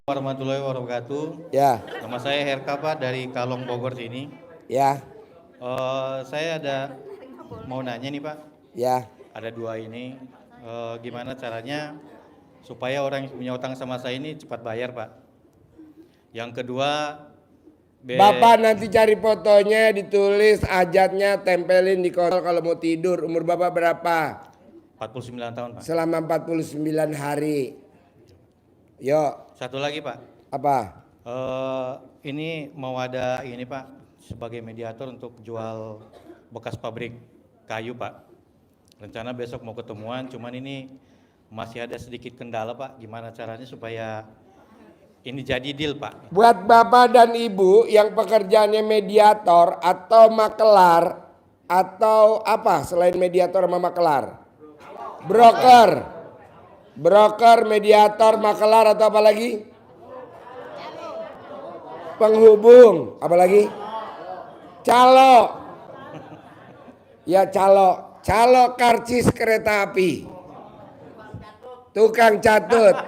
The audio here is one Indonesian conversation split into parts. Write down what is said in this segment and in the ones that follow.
Warahmatullahi wabarakatuh. Ya, Nama saya Herka Pak dari Kalong Bogor sini. ya, Saya ada mau nanya nih Pak. ya. Ada dua ini. Gimana caranya supaya orang yang punya utang sama saya ini cepat bayar Pak? Yang kedua, Bapak nanti cari fotonya, ditulis ajatnya, tempelin di kontol kalau mau tidur. Umur Bapak berapa? 49 tahun Pak. Selama 49 hari. Yuk, Satu lagi Pak. apa? Ini mau ada ini Pak sebagai mediator untuk jual bekas pabrik kayu Pak. Rencana besok mau ketemuan, cuman ini masih ada sedikit kendala Pak. Gimana caranya supaya ini jadi deal Pak? Buat Bapak dan Ibu yang pekerjaannya mediator atau makelar atau apa selain mediator sama makelar? Broker. Broker, mediator, makelar atau apa lagi? Penghubung, apa lagi? Calo. Ya calo, calo karcis kereta api. Tukang catut.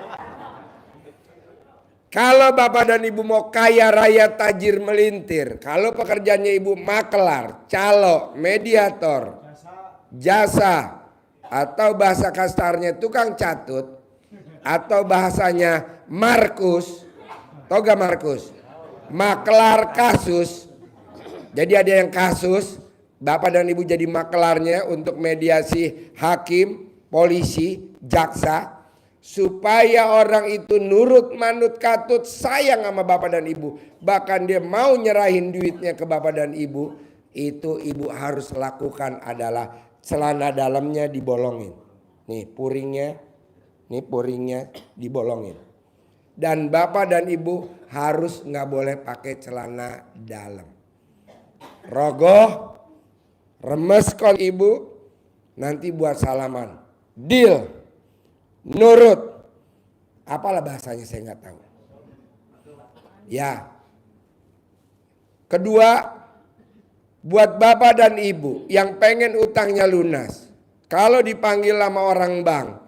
Kalau Bapak dan Ibu mau kaya raya tajir melintir, kalau pekerjaannya Ibu makelar, calo, mediator, jasa, atau bahasa kasarnya tukang catut, atau bahasanya Markus, tau gak Markus? Makelar kasus. Jadi ada yang kasus, Bapak dan Ibu jadi makelarnya untuk mediasi hakim, polisi, jaksa, supaya orang itu nurut manut katut sayang sama Bapak dan Ibu. Bahkan dia mau nyerahin duitnya ke Bapak dan Ibu. Itu Ibu harus lakukan adalah celana dalamnya dibolongin. Nih puringnya dibolongin. Dan Bapak dan Ibu harus nggak boleh pakai celana dalam. Rogoh, remes kon Ibu, nanti buat salaman. Deal, nurut. Apalah bahasanya saya nggak tahu. Ya. Kedua, buat Bapak dan Ibu yang pengen utangnya lunas, kalau dipanggil sama orang bank,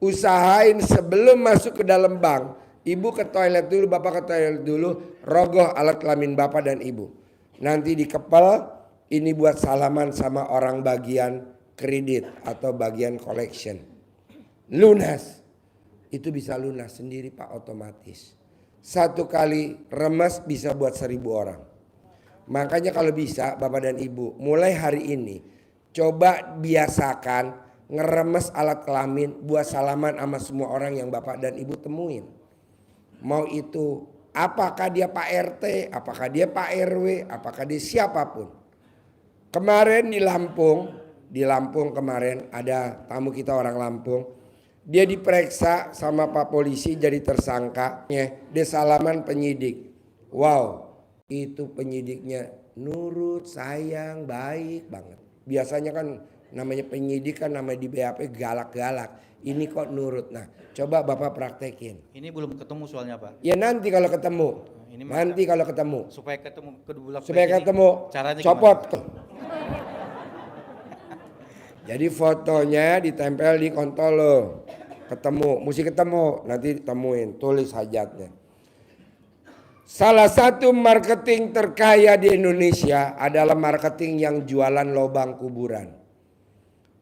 usahain sebelum masuk ke dalam bank, Ibu ke toilet dulu, Bapak ke toilet dulu, rogoh alat kelamin Bapak dan Ibu. Nanti dikepel, ini buat salaman sama orang bagian kredit atau bagian collection. Lunas, itu bisa lunas sendiri Pak otomatis. Satu kali remes bisa buat 1000 orang. Makanya kalau bisa Bapak dan Ibu mulai hari ini coba biasakan ngeremes alat kelamin buat salaman sama semua orang yang Bapak dan Ibu temuin. Mau itu apakah dia Pak RT, apakah dia Pak RW, apakah dia siapapun. Kemarin di Lampung kemarin ada tamu kita orang Lampung. Dia diperiksa sama Pak polisi jadi tersangka. Dia salaman penyidik. Wow. Itu penyidiknya nurut, sayang, baik banget. Biasanya kan namanya penyidik kan namanya di BAP galak-galak. Ini kok nurut. Nah coba Bapak praktekin. Ini belum ketemu soalnya Pak. Ya nanti kalau ketemu. Nanti kalau ketemu. Supaya ketemu kedua. Supaya ketemu. Caranya copot. Jadi fotonya ditempel di kontol lo. Ketemu, mesti ketemu. Nanti temuin, tulis hajatnya. Salah satu marketing terkaya di Indonesia adalah marketing yang jualan lobang kuburan.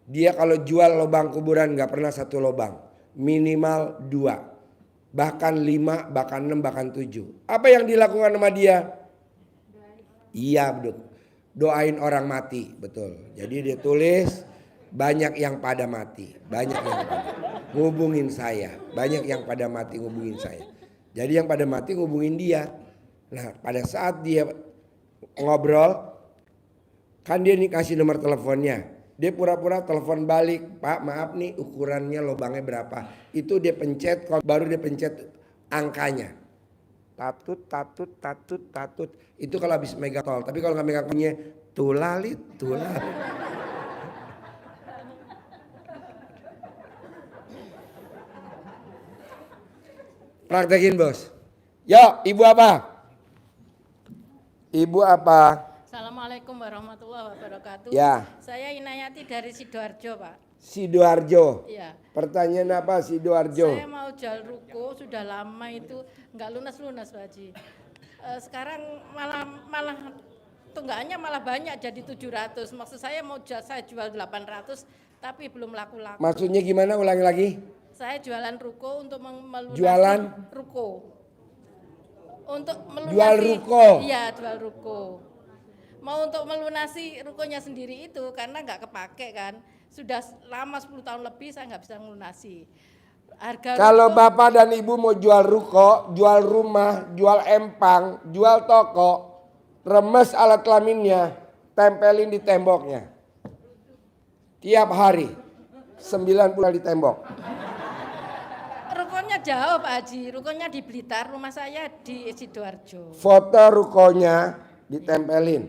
Dia kalau jual lobang kuburan gak pernah 1 lobang. Minimal 2. Bahkan 5, bahkan 6, bahkan 7. Apa yang dilakukan sama dia? Iya betul. Doain orang mati, betul. Jadi dia tulis banyak yang pada mati. Banyak yang pada ngubungin saya. Banyak yang pada mati ngubungin saya. Jadi yang pada mati ngubungin dia. Nah pada saat dia ngobrol, kan dia nih kasih nomor teleponnya. Dia pura-pura telepon balik, Pak maaf nih ukurannya lubangnya berapa. Itu dia pencet, baru dia pencet angkanya. Tatut. Itu kalau habis megang tol. Tapi kalau nggak megang punya, tulalit. Praktekin bos. Yo, ibu apa? Ibu apa? Assalamualaikum warahmatullahi wabarakatuh. Ya. Saya Inayati dari Sidoarjo, Pak. Sidoarjo. Iya. Pertanyaan apa Sidoarjo? Saya mau jual ruko sudah lama itu nggak lunas-lunas Pak Haji. Sekarang malah tunggakannya malah banyak jadi 700. Maksud saya saya jual 800 tapi belum laku-laku. Maksudnya gimana? Ulangi lagi. Saya jualan ruko untuk melunasi Jualan? ruko. Untuk melunasi. Jual ruko? Iya, jual ruko. Mau untuk melunasi rukonya sendiri itu karena nggak kepake kan. Sudah lama 10 tahun lebih saya nggak bisa melunasi. Harga Kalau ruko, Bapak dan Ibu mau jual ruko, jual rumah, jual empang, jual toko, remes alat kelaminnya, tempelin di temboknya. Tiap hari 90 di tembok. rukonya jauh Pak Haji. Rukonya di Blitar, rumah saya di Sidoarjo. Foto rukonya ditempelin.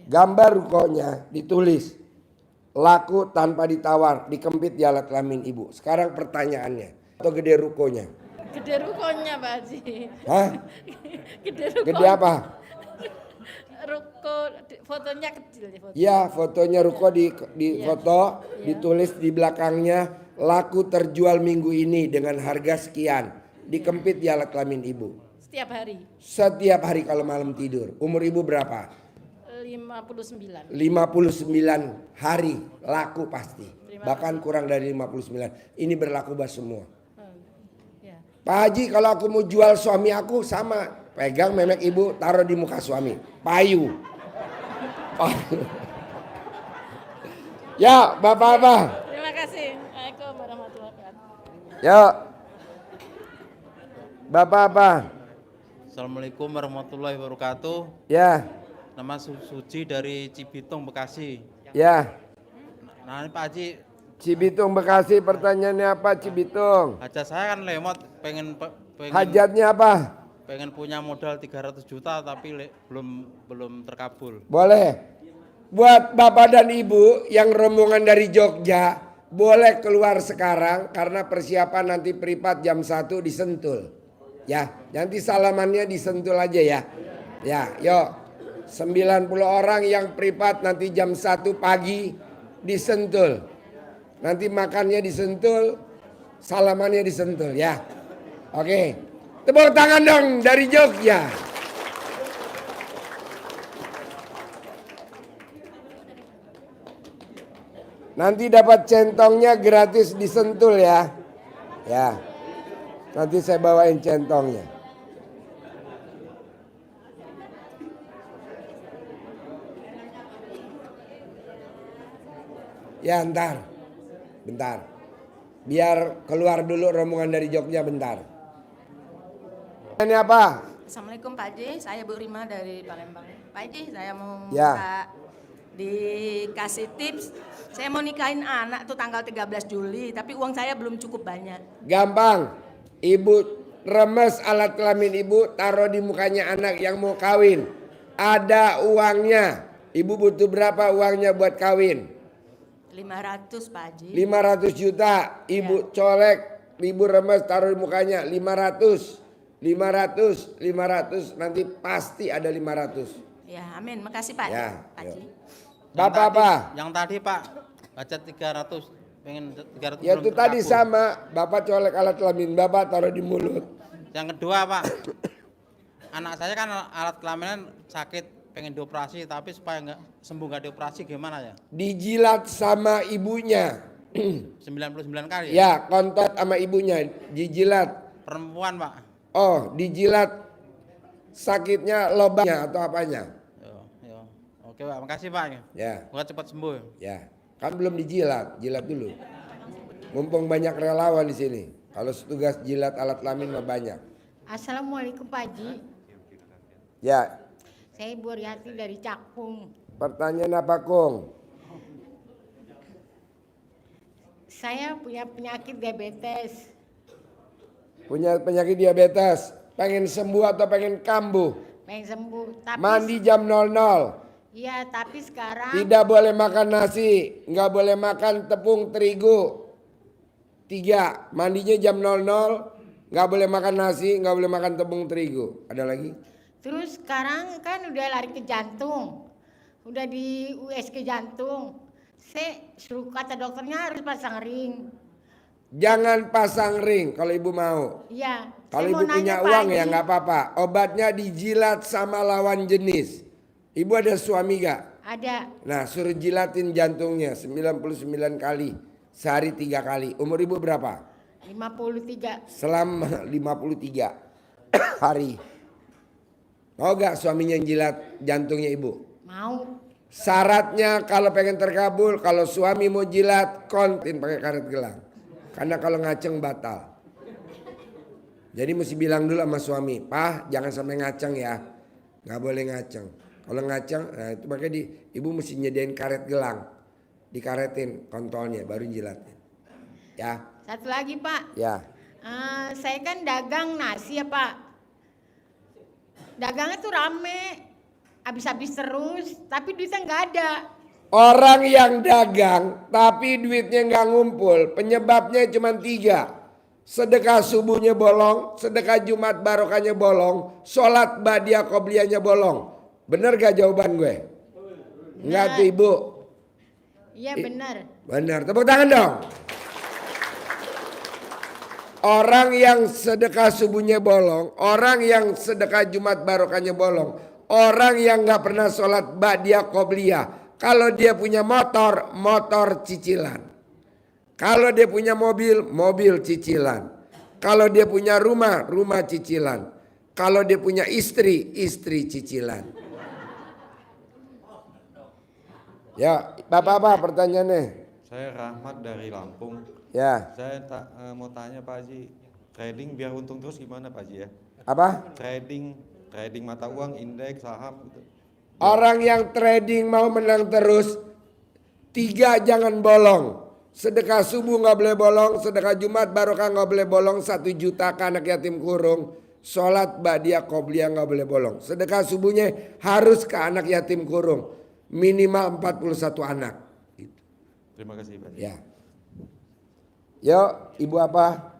Gambar rukonya ditulis. Laku tanpa ditawar, dikempit di alat kelamin Ibu. Sekarang pertanyaannya, atau gede rukonya? Gede rukonya Pak Haji. Hah? Gede ruko. Gede apa? Ruko fotonya kecil ya foto. Ya, fotonya ruko di Iya. foto, Iya. ditulis di belakangnya laku terjual minggu ini dengan harga sekian. Dikempit di alat kelamin Ibu. Setiap hari Setiap hari kalau malam tidur. Umur Ibu berapa? 59. 59 hari laku pasti. Terima Bahkan kurang dari 59. Ini berlaku buat semua. Ya. Pak Haji, kalau aku mau jual suami aku sama, pegang memek Ibu, taruh di muka suami. Payu. Payu. Ya, Bapak-bapak. Terima kasih. Assalamualaikum warahmatullahi wabarakatuh. Ya. Bapak-bapak. Assalamualaikum warahmatullahi wabarakatuh. Ya, Nama Suci dari Cibitung, Bekasi. ya. Nah ini Pak Haji, Cibitung Bekasi, pertanyaannya apa Cibitung? hajat saya kan lemot, pengen Hajatnya apa? pengen punya modal 300 juta tapi belum terkabul. Boleh. Buat Bapak dan Ibu yang rombongan dari Jogja, boleh keluar sekarang karena persiapan nanti pripat jam 1 di Sentul. Ya, nanti salamannya di Sentul aja ya. Ya, yuk. 90 orang yang pripat nanti jam 1 pagi di Sentul. Nanti makannya di Sentul, salamannya di Sentul ya. Oke. Tepuk tangan dong dari Jogja. Nanti dapat centongnya gratis di Sentul ya. Ya. Nanti saya bawain centongnya. Ya bentar. Biar keluar dulu rombongan dari Jogja bentar. Ini apa? Assalamualaikum Pak Haji, saya Bu Rima dari Palembang. Pak Haji, saya mau Ya. minta dikasih tips. Saya mau nikahin anak tuh tanggal 13 Juli, tapi uang saya belum cukup banyak. Gampang. Ibu remes alat kelamin Ibu, taruh di mukanya anak yang mau kawin. Ada uangnya. Ibu butuh berapa uangnya buat kawin? 500 Pak Haji. 500 juta. Ibu colek, Ibu remes taruh di mukanya 500. 500 nanti pasti ada 500. Ya, amin. Makasih Pak. Ya, Pak Haji. Bapak apa? Yang tadi Pak, hajat 300, pengen 300 Ya belum itu tadi terkabul. sama. Bapak colek alat kelamin, Bapak taruh di mulut. Yang kedua Pak, anak saya kan alat kelaminan sakit, pengen dioperasi tapi supaya nggak dioperasi gimana ya? Dijilat sama ibunya. 99 kali Ya, kontot sama ibunya, dijilat. Perempuan Pak. Oh, dijilat sakitnya lobanya atau apanya? Yo. Oke Pak, makasih Pak. Ya, Semoga cepat sembuh. ya. Kan belum dijilat, jilat dulu. Mumpung banyak relawan di sini. Kalau tugas jilat alat kelamin mah banyak. Assalamualaikum Pak Haji, Ya, saya Ibu Riati dari Cakung. pertanyaan apa, Kung? Saya punya penyakit diabetes. Punya penyakit diabetes, pengen sembuh atau pengen kambuh? Pengen sembuh, tapi Mandi jam 00. iya, tapi sekarang Tidak boleh makan nasi, nggak boleh makan tepung terigu. 3, mandinya jam 00, nggak boleh makan nasi, nggak boleh makan tepung terigu. Ada lagi? terus sekarang kan udah lari ke jantung. Udah di USG jantung. Saya suruh kata dokternya harus pasang ring. Jangan pasang ring kalau ibu mau. Iya. Kalau saya mau ibu punya nanya, Pak uang ya Haji. nggak apa-apa. Obatnya dijilat sama lawan jenis. Ibu ada suami gak? Ada. Nah suruh jilatin jantungnya 99 kali. Sehari 3 kali. Umur ibu berapa? 53. Selama 53 hari. Mau gak suaminya yang jilat jantungnya ibu? Mau. Syaratnya kalau pengen terkabul, kalau suami mau jilat, kontin pakai karet gelang. Karena kalau ngaceng batal. Jadi mesti bilang dulu sama suami, "Pak, jangan sampai ngaceng ya. Nggak boleh ngaceng. Kalau ngaceng, nah itu makanya ibu mesti nyediain karet gelang. Dikaretin kontolnya, baru jilatin. Ya, Satu lagi, Pak. ya. Saya kan dagang nasi ya, Pak. Dagangnya tuh rame. Habis-habis terus, tapi duitnya nggak ada. Orang yang dagang tapi duitnya nggak ngumpul, penyebabnya cuma 3. Sedekah subuhnya bolong, sedekah Jumat barokahnya bolong, sholat badiah qobliyahnya bolong. Bener gak jawaban gue? Enggak tuh ibu. Iya benar. Benar, tepuk tangan dong. Orang yang sedekah subuhnya bolong, orang yang sedekah Jumat barokahnya bolong, orang yang nggak pernah sholat badiah qobliyah. Kalau dia punya motor, motor cicilan. Kalau dia punya mobil, mobil cicilan. Kalau dia punya rumah, rumah cicilan. Kalau dia punya istri, istri cicilan. Ya, Bapak apa pertanyaannya? Saya Rahmat dari Lampung. Ya, Saya mau tanya Pak Haji, trading biar untung terus gimana Pak Haji ya? apa? Trading mata uang, indeks, saham gitu. Orang yang trading mau menang terus, 3 jangan bolong. Sedekah subuh nggak boleh bolong, sedekah Jumat barokah nggak boleh bolong, 1 juta ke anak yatim kurung, sholat badiah qobliyah nggak boleh bolong. Sedekah subuhnya harus ke anak yatim kurung, minimal 41 anak. Terima kasih Pak Haji. Ya. Yuk, ibu apa?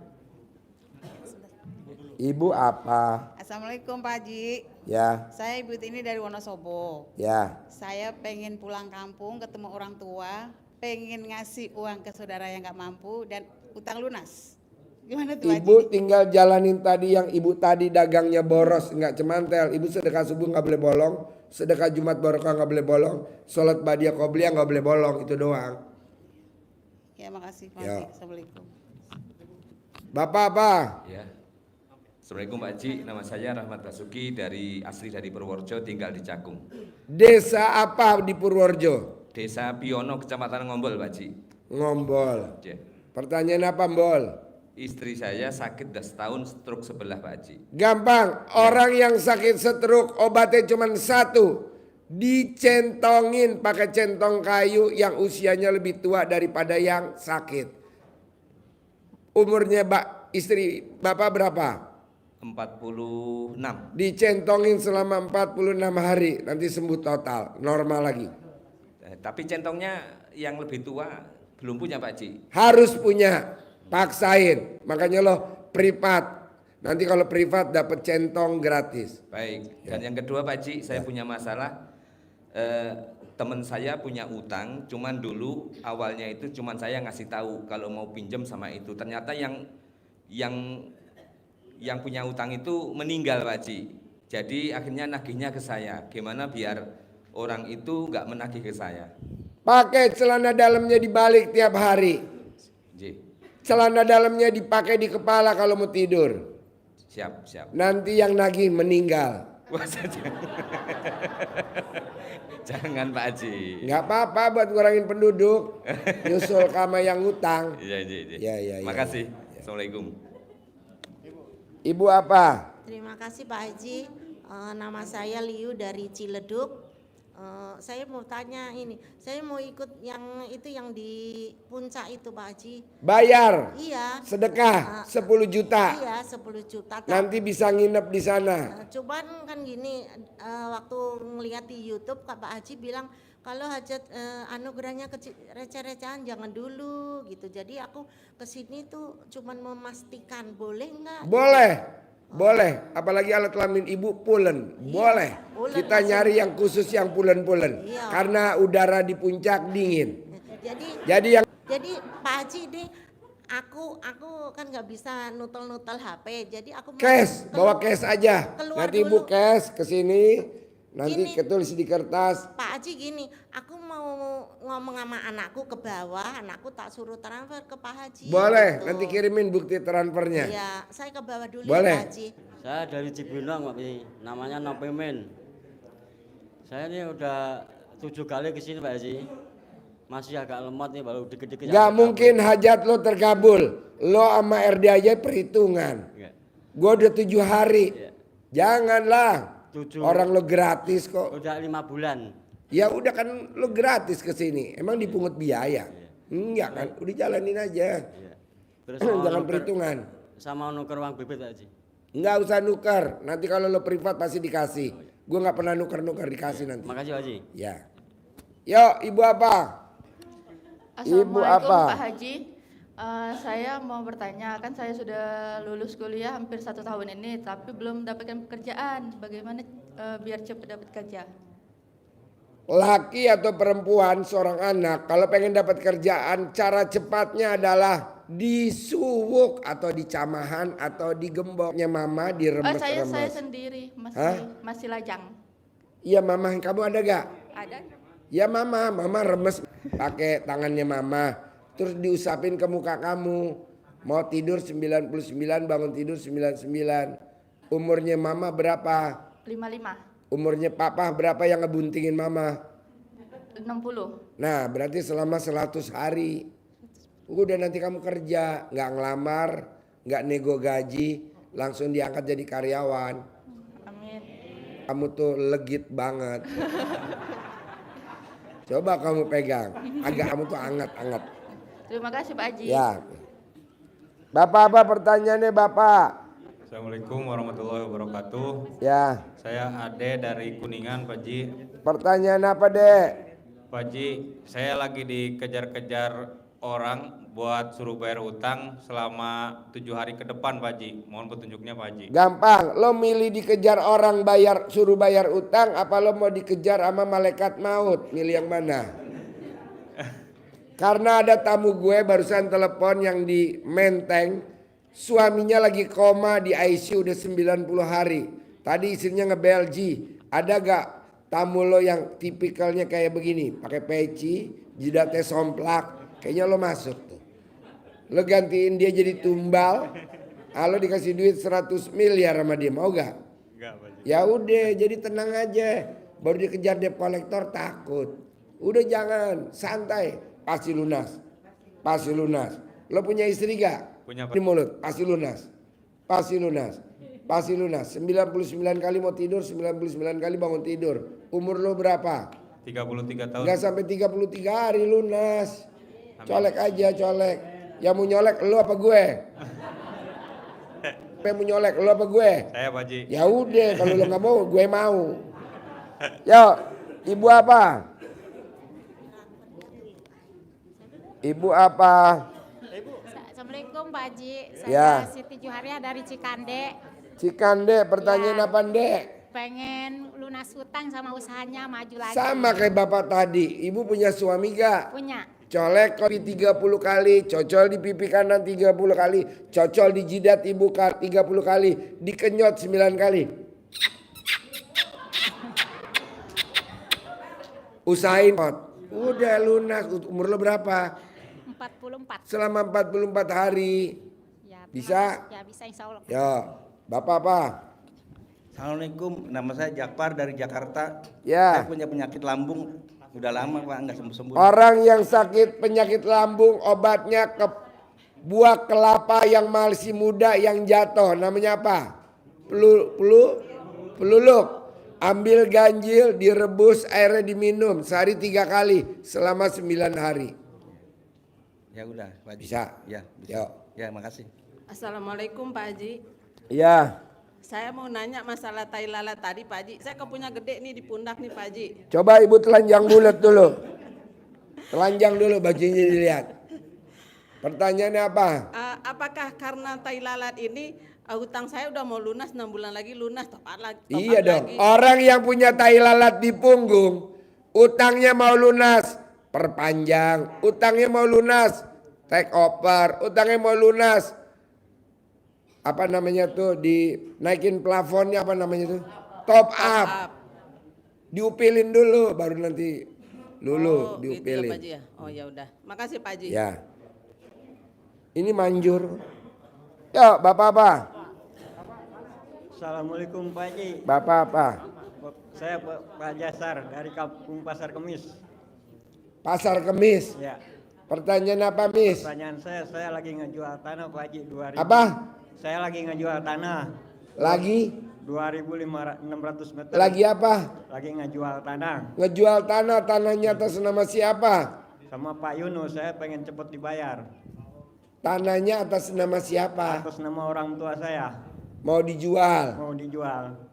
Ibu apa? Assalamualaikum Pak Haji. Ya, Saya Ibu Tini dari Wonosobo. ya. Saya pengen pulang kampung ketemu orang tua, pengen ngasih uang ke saudara yang nggak mampu dan utang lunas. Gimana tuh Haji? Ibu tinggal jalanin tadi yang ibu tadi dagangnya boros nggak cemantel. Ibu sedekah subuh nggak boleh bolong, sedekah Jumat barokah nggak boleh bolong, sholat badiah qobliyah nggak boleh bolong, itu doang. Ya makasih Pak Ya. Haji. Assalamualaikum. Bapak apa? Ya. Assalamualaikum Pak Haji, nama saya Rahmat Basuki asli dari Purworejo, tinggal di Cakung. Desa apa di Purworejo? Desa Piono, Kecamatan Ngombol Pak Haji. Ngombol. Ya. Pertanyaan apa, Mbol? Istri saya sakit 10 tahun, stroke sebelah Pak Haji. Gampang, orang yang sakit stroke obatnya cuma 1. Dicentongin pakai centong kayu yang usianya lebih tua daripada yang sakit. Umurnya istri Bapak berapa? 46. Dicentongin selama 46 hari, nanti sembuh total, normal lagi. Tapi centongnya yang lebih tua belum punya Pak Haji. Harus punya, paksain. Makanya lo privat. Nanti kalau privat dapat centong gratis. Baik. Dan yang kedua Pak Haji, saya punya masalah. Teman saya punya utang, cuman dulu awalnya itu cuman saya ngasih tahu kalau mau pinjam sama itu. Ternyata yang punya utang itu meninggal Pak Haji. Jadi akhirnya nagihnya ke saya. Gimana biar orang itu nggak menagih ke saya? Pakai celana dalamnya dibalik tiap hari. Ji. Celana dalamnya dipakai di kepala kalau mau tidur. Siap. Nanti yang nagih meninggal. Wah, saja. Jangan Pak Haji. Nggak apa-apa buat ngurangin penduduk. Nyusul sama yang ngutang. Iya. Ya. Makasih. Assalamualaikum. Ibu apa? Terima kasih Pak Haji. Nama saya Liu dari Ciledug. Saya mau tanya ini, saya mau ikut yang itu yang di puncak itu Pak Haji. Bayar. Iya. Sedekah 10 juta. Iya 10 juta. Nanti bisa nginep di sana. Cuman kan gini, waktu ngeliat di YouTube Pak Haji bilang kalau hajat anugerahnya kecil receh-recehan jangan dulu gitu. Jadi aku kesini tuh cuman memastikan boleh nggak? Boleh, apalagi alat kelamin ibu pulen, boleh. pulen, Kita langsung. nyari yang khusus yang pulen-pulen, Iya. karena udara di puncak dingin. Jadi yang Jadi Pak Haji ini aku kan nggak bisa nutel HP. Jadi aku mau cash, bawa cash aja. keluar Nanti Ibu dulu. cash ke sini. Nanti Gini. ketulis di kertas. Pak Haji gini, aku mau ngomong sama anakku ke bawah, anakku tak suruh transfer ke Pak Haji. Boleh, gitu. nanti kirimin bukti transfernya. Iya, saya ke bawah dulu Boleh. ya Pak Haji. Saya dari Cibinong Pak Haji, namanya Nopemen. Saya ini udah 7 kali ke sini Pak Haji. Masih agak lemot nih baru dikit-dikit. Gak mungkin hajat lo terkabul. Lo sama RD aja perhitungan. Iya. Gue udah 7 hari. Iya. Janganlah. 7. Orang lo gratis kok. Udah 5 bulan. Ya udah kan lo gratis ke sini. Emang dipungut biaya? Enggak kan? Udah jalanin aja. Iya. Terus Jangan perhitungan. sama nuker uang bibit Pak Haji. Enggak usah nuker. Nanti kalau lo privat pasti dikasih. Gue nggak pernah nuker-nuker dikasih nanti. Makasih Pak Haji. Ya. Yuk, ibu apa? Ibu Assalamualaikum apa? Pak Haji. Saya mau bertanya, kan saya sudah lulus kuliah hampir 1 tahun ini, tapi belum mendapatkan pekerjaan. Bagaimana biar cepat dapat kerja? Laki atau perempuan seorang anak kalau pengen dapat kerjaan, cara cepatnya adalah disuwuk atau dicamahan atau digemboknya mama diremes-remes. Saya sendiri masih lajang. Iya mama, kamu ada gak? Ada? Ya mama remes pakai tangannya mama. Terus diusapin ke muka kamu. Mau tidur 99, bangun tidur 99. Umurnya mama berapa? 55. Umurnya papa berapa yang ngebuntingin mama? 60. Nah berarti selama 100 hari. Udah nanti kamu kerja. Gak ngelamar, gak nego gaji. Langsung diangkat jadi karyawan. Amin. Kamu tuh legit banget. Coba kamu pegang. Agak kamu tuh anget-anget. Terima kasih Pak Haji. Ya. Bapak apa pertanyaannya Bapak? Assalamualaikum warahmatullahi wabarakatuh. Ya. Saya Ade dari Kuningan, Pak Ji. Pertanyaan apa Dek? Pak Ji, saya lagi dikejar-kejar orang buat suruh bayar utang selama 7 hari ke depan, Pak Ji. Mohon petunjuknya, Pak Ji. Gampang. Lo milih dikejar orang suruh bayar utang, apa lo mau dikejar sama malaikat maut? Milih yang mana? Karena ada tamu gue barusan telepon yang di Menteng. Suaminya lagi koma di ICU udah 90 hari. Tadi istrinya ngebel, Ji, ada gak tamu lo yang tipikalnya kayak begini? Pakai peci, jidatnya somplak. Kayaknya lo masuk tuh. Lo gantiin dia jadi tumbal. Lo dikasih duit 100 miliar sama dia, mau gak? Enggak, Pak Ji. Ya udah, jadi tenang aja. Baru dikejar debt collector takut. Udah jangan, santai. Pasti lunas. Pasti lunas. Lo punya istri gak? Punya, Pak. Di mulut, pasti lunas. Pasti lunas. Pasti lunas. 99 kali mau tidur, 99 kali bangun tidur. Umur lo berapa? 33 tahun. Gak sampai 33 hari lunas. Colek aja, colek. Yang mau nyolek lo apa gue? Yang mau nyolek lo apa gue? Saya, Pak Ji. Ya udah, kalau lo nggak mau, gue mau. Yo, ibu apa? Ibu apa? Assalamualaikum Pak Haji. Saya Ya. Siti Juharia dari Cikande. Cikande, pertanyaan Ya. apa Dek? Pengen lunas hutang sama usahanya maju lagi. Sama kayak bapak tadi. Ibu punya suami gak? Punya. Colek kopi 30 kali, cocol di pipi kanan 30 kali, cocol di jidat ibu 30 kali, dikenyot 9 kali. Usahain. Udah lunas. Umur lo berapa? 44. Selama 44 hari. Ya, Bisa? Ya bisa insya Allah. Ya, bapak apa? Assalamualaikum, nama saya Jakpar dari Jakarta. Ya. Saya punya penyakit lambung, udah lama Pak, nggak sembuh-sembuh. Orang yang sakit penyakit lambung obatnya ke buah kelapa yang masih muda yang jatuh. Namanya apa? Peluluk. Ambil ganjil, direbus, airnya diminum sehari 3 kali selama 9 hari. Ya udah, Pak Haji. Bisa? Ya, bisa. Yuk. Ya, makasih. Assalamualaikum Pak Haji. Ya, Saya mau nanya masalah tai lalat tadi Pak Haji. Saya kepunya gede nih di pundak nih Pak Haji. coba ibu telanjang bulat dulu. Telanjang dulu bajunya dilihat. Pertanyaannya apa? Apakah karena tai lalat ini hutang saya udah mau lunas 6 bulan lagi lunas topat lagi. Iya dong. Orang yang punya tai lalat di punggung, utangnya mau lunas, perpanjang. Utangnya mau lunas, take over. Utangnya mau lunas, apa namanya tuh, dinaikin plafonnya, apa namanya tuh, top up. Diupilin dulu baru nanti lulu Gitu ya diupilin. Pak Haji ya. Oh ya udah. Makasih Pak Haji. Ya. Ini manjur. Yuk, Bapak apa? Assalamualaikum Pak Haji. Bapak apa? Saya Pak Jasar dari Kampung Pasar Kemis. Pasar Kemis. Ya. Pertanyaan apa, Mis? Pertanyaan saya lagi ngejual tanah Pak Haji 2000. Apa? Saya lagi ngejual tanah. Lagi? 2.600 meter. Lagi apa? Lagi ngejual tanah. Ngejual tanah, tanahnya atas nama siapa? Sama Pak Yunus, saya pengen cepet dibayar. Tanahnya atas nama siapa? Atas nama orang tua saya. Mau dijual? Mau dijual.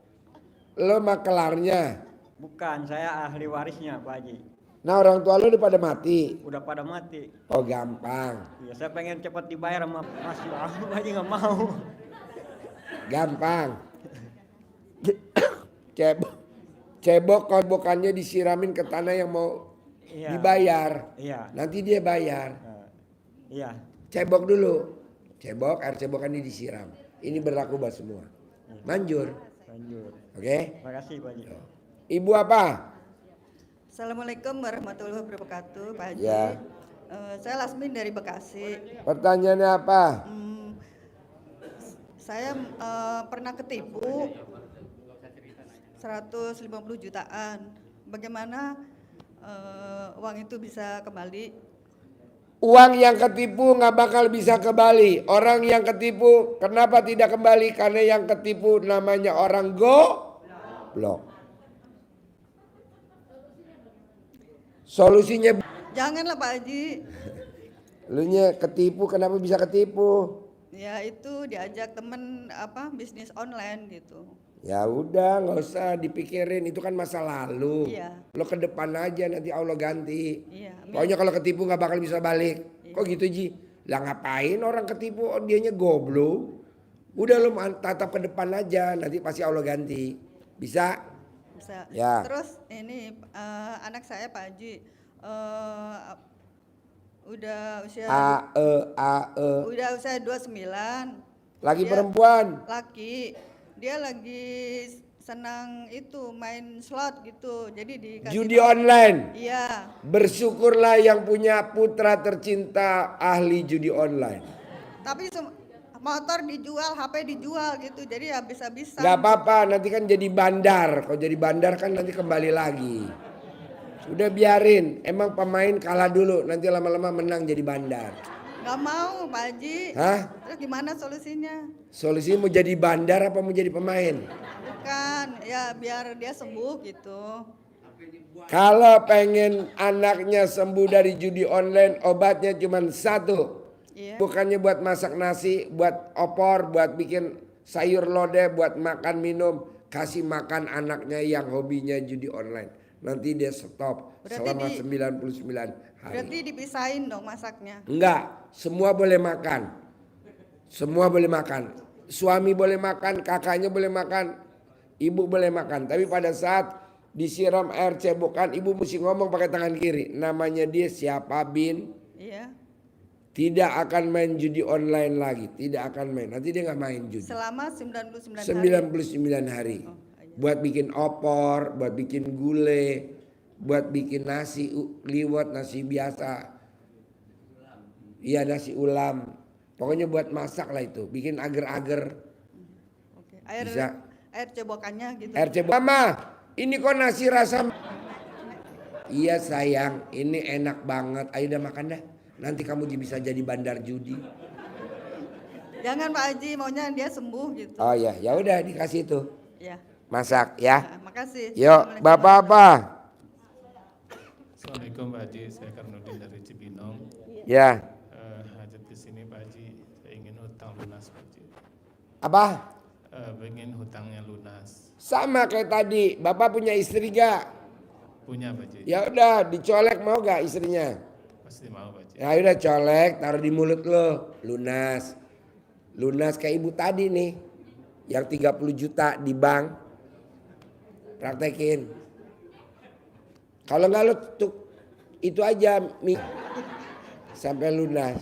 Lo makelarnya? Bukan, saya ahli warisnya Pak Haji. Nah, orang tua lo udah pada mati? Udah pada mati. Oh, gampang. Ya, saya pengen cepet dibayar sama Mas Pak Haji nggak mau. Gampang. Cebok kobokannya disiramin ke tanah yang mau dibayar. Iya. Nanti dia bayar. Iya. Cebok dulu. Cebok, air cebokan ini disiram. Ini berlaku buat semua. Manjur. Lanjut. Oke? Makasih Pak Haji. Ibu apa? Assalamualaikum warahmatullahi wabarakatuh Pak Haji. Ya. Saya Lasmin dari Bekasi. Pertanyaannya apa? Saya pernah ketipu 150 jutaan. Bagaimana uang itu bisa kembali? Uang yang ketipu nggak bakal bisa kembali. Orang yang ketipu kenapa tidak kembali? Karena yang ketipu namanya orang goblok. Solusinya, Janganlah Pak Haji. lu nya ketipu, kenapa bisa ketipu? Ya itu diajak temen bisnis online gitu. Ya udah, nggak usah dipikirin, itu kan masa lalu. Iya. Lo ke depan aja, nanti Allah ganti. Iya. Pokoknya kalau ketipu nggak bakal bisa balik. Kok gitu Ji? Lah ngapain orang ketipu? Oh, dianya goblok. Udah lo tatap ke depan aja, nanti pasti Allah ganti. Bisa? Bisa. Ya. Terus ini anak saya Pak Haji udah usia udah usia 29. Lagi Dia perempuan? Laki. Dia lagi senang itu main slot gitu. Jadi dikasih Judi online? Iya. Bersyukurlah yang punya putra tercinta ahli judi online. Tapi motor dijual, HP dijual gitu. Jadi habis-habisan. Gak apa-apa, nanti kan jadi bandar. Kalau jadi bandar kan nanti kembali lagi. Sudah biarin, emang pemain kalah dulu, nanti lama-lama menang jadi bandar. Gak mau Pak Haji. Hah? Terus gimana solusinya? Solusinya mau jadi bandar apa mau jadi pemain? Bukan, ya biar dia sembuh gitu. Kalau pengen anaknya sembuh dari judi online, obatnya cuma satu. Iya. Bukannya buat masak nasi, buat opor, buat bikin sayur lodeh, buat makan minum. Kasih makan anaknya yang hobinya judi online. Nanti dia stop selama 99 hari. Berarti dipisahin dong masaknya. Enggak, semua boleh makan. Semua boleh makan. Suami boleh makan, kakaknya boleh makan, ibu boleh makan. Tapi pada saat disiram air cebokan, ibu mesti ngomong pakai tangan kiri. Namanya dia siapa bin? Iya. Tidak akan main judi online lagi. Tidak akan main. Nanti dia nggak main judi. Selama 99 hari. 99 hari. Buat bikin opor, buat bikin gulai, buat bikin nasi liwet, nasi biasa. Iya, nasi ulam. Pokoknya buat masak lah itu. Bikin agar-agar. Air cebokannya gitu. Air cebok. Mama, ini kok nasi rasa. Iya sayang, ini enak banget. Ayo udah makan dah. Nanti kamu bisa jadi bandar judi. Jangan Pak Haji, maunya dia sembuh gitu. Oh ya, ya udah dikasih itu. Ya. Masak ya. Makasih. Yuk, Bapak apa? Assalamualaikum Pak Haji, saya Karnudin dari Cibinong. Ya. Hajat di sini Pak Haji, saya ingin hutang lunas Pak Haji. Apa? Ingin hutangnya lunas. Sama kayak tadi, Bapak punya istri gak? Punya Pak Haji. Ya udah, dicolek mau gak istrinya? Pasti mau Pak Haji. Ya udah colek, taruh di mulut lo, lunas. Lunas kayak ibu tadi nih, yang 30 juta di bank. Praktekin. Kalau nggak lo itu aja sampai lunas.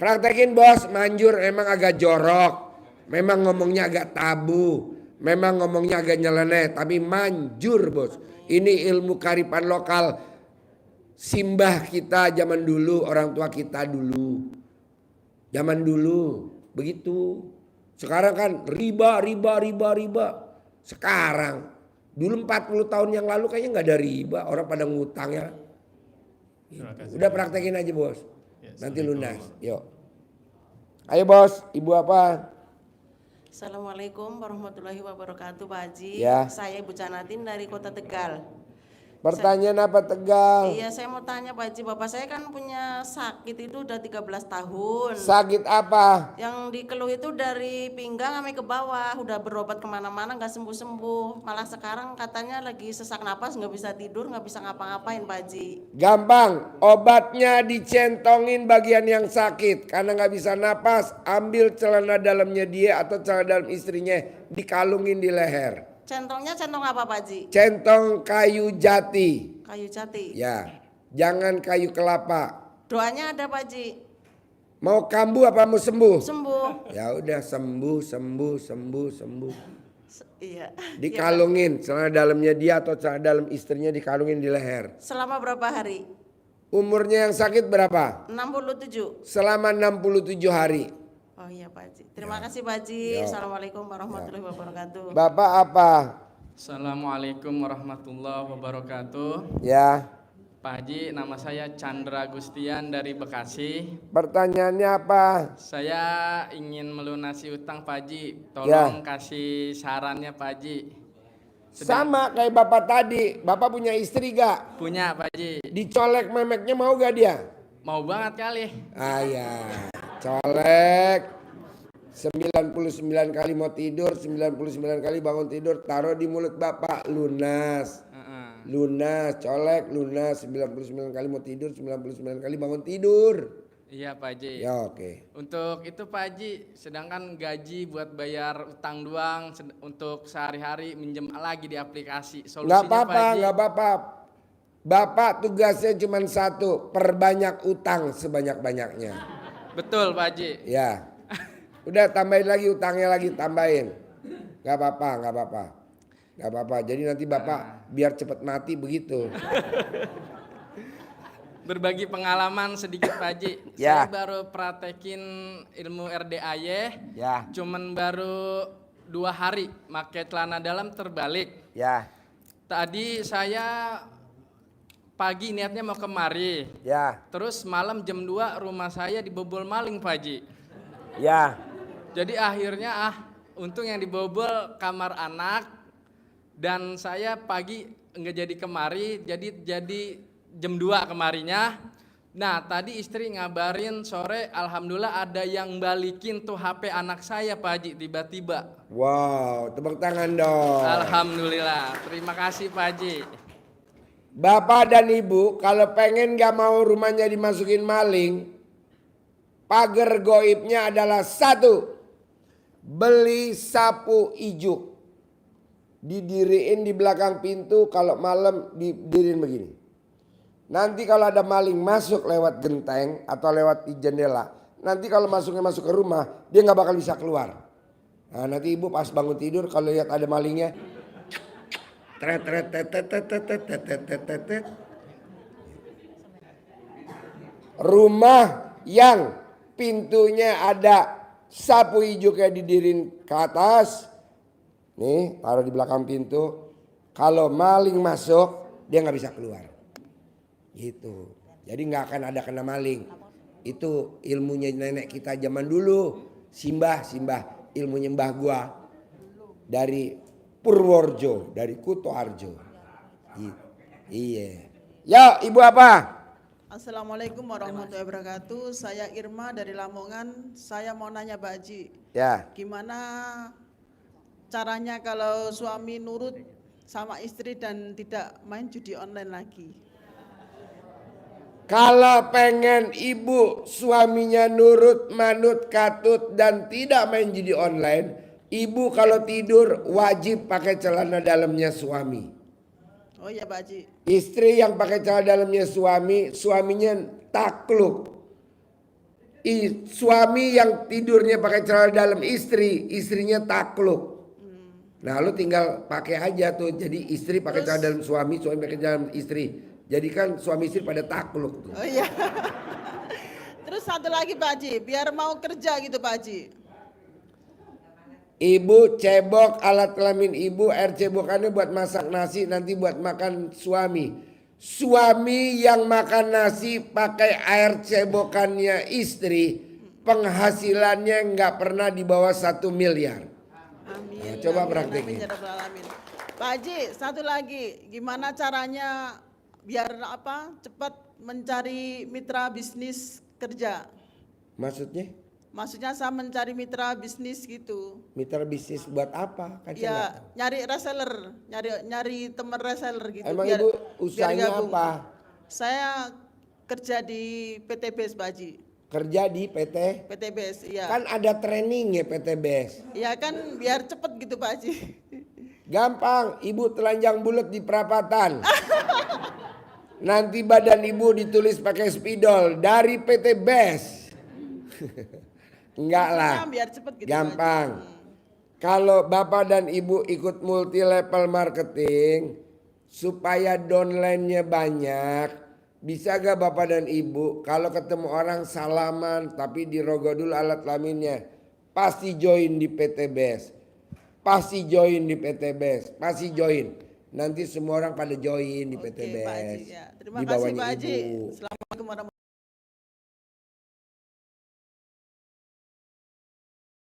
Praktekin bos, manjur emang agak jorok, memang ngomongnya agak tabu, memang ngomongnya agak nyeleneh, tapi manjur bos. Ini ilmu kearifan lokal simbah kita zaman dulu, orang tua kita dulu. Zaman dulu begitu. Sekarang kan riba. Sekarang, dulu 40 tahun yang lalu kayaknya nggak ada riba, orang pada ngutang ya. Udah praktekin aja bos, nanti lunas. Yuk, ayo bos, ibu apa? Assalamualaikum warahmatullahi wabarakatuh Pak Haji. Ya. Saya Ibu Canatin dari Kota Tegal. Pertanyaan apa Tegal? Iya, saya mau tanya Pak Haji, bapak saya kan punya sakit itu udah 13 tahun. Sakit apa? Yang dikeluh itu dari pinggang sampai ke bawah, udah berobat kemana-mana nggak sembuh-sembuh. Malah sekarang katanya lagi sesak napas, nggak bisa tidur, nggak bisa ngapa-ngapain Pak Haji. Gampang, obatnya dicentongin bagian yang sakit. Karena nggak bisa napas, ambil celana dalamnya dia atau celana dalam istrinya, dikalungin di leher. Centongnya centong apa Pak Haji? Centong kayu jati. Kayu jati. Ya, jangan kayu kelapa. Doanya ada Pak Haji. Mau kambuh apa mau sembuh? Sembuh. Ya udah sembuh. Iya. Dikalungin celana dalamnya dia atau celana dalam istrinya dikalungin di leher. Selama berapa hari? Umurnya yang sakit berapa? 67. Selama 67 hari. Oh iya Pak Haji. Terima kasih Pak Haji. Ya. Assalamualaikum warahmatullahi wabarakatuh. Bapak apa? Assalamualaikum warahmatullahi wabarakatuh. Ya. Pak Haji, nama saya Chandra Gustian dari Bekasi. Pertanyaannya apa? Saya ingin melunasi utang Pak Haji. Tolong kasih sarannya Pak Haji. Sama kayak bapak tadi. Bapak punya istri gak? Punya Pak Haji. Dicolek memeknya mau gak dia? Mau banget kali. Ah ya, colek 99 kali mau tidur, 99 kali bangun tidur, taruh di mulut bapak, lunas. Lunas, colek, lunas, 99 kali mau tidur, 99 kali bangun tidur. Iya Pak Haji. Ya oke. Untuk itu Pak Haji, sedangkan gaji buat bayar utang doang, untuk sehari-hari minjem lagi di aplikasi. Solusinya Nggak apa-apa, Pak Haji. nggak apa-apa. Bapak tugasnya cuma satu, perbanyak utang sebanyak-banyaknya. Betul Pak Haji. Ya. Udah tambahin lagi utangnya lagi, tambahin. Nggak apa-apa. Jadi nanti bapak biar cepat mati begitu. Berbagi pengalaman sedikit Pak Haji. Ya. Saya baru praktekin ilmu RDAY. Ya. Cuman baru 2 hari pakai celana dalam terbalik. Ya. Tadi saya pagi niatnya mau kemari. Ya. Terus malam jam 2 rumah saya dibobol maling Pak Haji. Ya. Jadi akhirnya untung yang dibobol kamar anak, dan saya pagi nggak jadi kemari, jadi jam 2 kemarinya. Nah tadi istri ngabarin sore, alhamdulillah ada yang balikin tuh HP anak saya Pak Haji tiba-tiba. Wow, tepuk tangan dong. Alhamdulillah, terima kasih Pak Haji. Bapak dan ibu kalau pengen gak mau rumahnya dimasukin maling, pagar goibnya adalah satu, beli sapu ijuk, didiriin di belakang pintu, kalau malam didiriin begini. Nanti kalau ada maling masuk lewat genteng atau lewat di jendela, nanti kalau masuk ke rumah dia nggak bakal bisa keluar. Nah, nanti ibu pas bangun tidur kalau lihat ada malingnya, rumah yang pintunya ada sapu hijaunya didirin ke atas, nih taruh di belakang pintu. Kalau maling masuk dia nggak bisa keluar, gitu. Jadi nggak akan ada kena maling. Itu ilmunya nenek kita zaman dulu, simbah ilmunya mbah gua dari Purworejo, dari Kutoarjo. Iya. Ya, ibu apa? Assalamualaikum warahmatullahi wabarakatuh. Saya Irma dari Lamongan. Saya mau nanya Pak Haji. Ya. Gimana caranya kalau suami nurut sama istri dan tidak main judi online lagi? Kalau pengen ibu suaminya nurut, manut, katut dan tidak main judi online, ibu kalau tidur wajib pakai celana dalamnya suami. Oh iya Pak Haji. Istri yang pakai celana dalamnya suami, suaminya takluk. Suami yang tidurnya pakai celana dalam istri, istrinya takluk. Nah lu tinggal pakai aja tuh. Jadi istri pakai celana dalam suami, suami pakai celana dalam istri. Jadi kan suami istri pada takluk tuh. Oh iya. Terus satu lagi Pak Haji, biar mau kerja gitu Pak Haji. Ibu cebok alat kelamin ibu, air cebokannya buat masak nasi, nanti buat makan suami. Suami yang makan nasi pakai air cebokannya istri, penghasilannya nggak pernah di bawah 1 miliar. Amin. Nah, coba Amin, praktekin. amin, ya Rabbal alamin. Pak Haji, satu lagi, gimana caranya biar cepat mencari mitra bisnis kerja? Maksudnya? Maksudnya saya mencari mitra bisnis gitu. Mitra bisnis buat apa? Kan saya nggak Ya tahu. nyari reseller, nyari teman reseller gitu. Emang ibu usahanya gabung. apa? Saya kerja di PTBS Pak Haji. Kerja di PT? PTBS, iya. Kan ada training ya PTBS. Iya kan biar cepet gitu Pak Haji. Gampang, ibu telanjang bulat di perapatan. Nanti badan ibu ditulis pakai spidol dari PTBS. Enggak lah. Maksudnya biar cepet gitu, Gampang. Kalau bapak dan ibu ikut multi level marketing supaya downline-nya banyak, bisa gak bapak dan ibu kalau ketemu orang salaman tapi dirogoh dulu alat kelaminnya, pasti join di PTBS. Pasti join di PTBS, pasti join. Nanti semua orang pada join di PTBS. Pak Haji, ya. Terima Di kasih bawahnya Pak Haji. ibu. Assalamualaikum warahmatullahi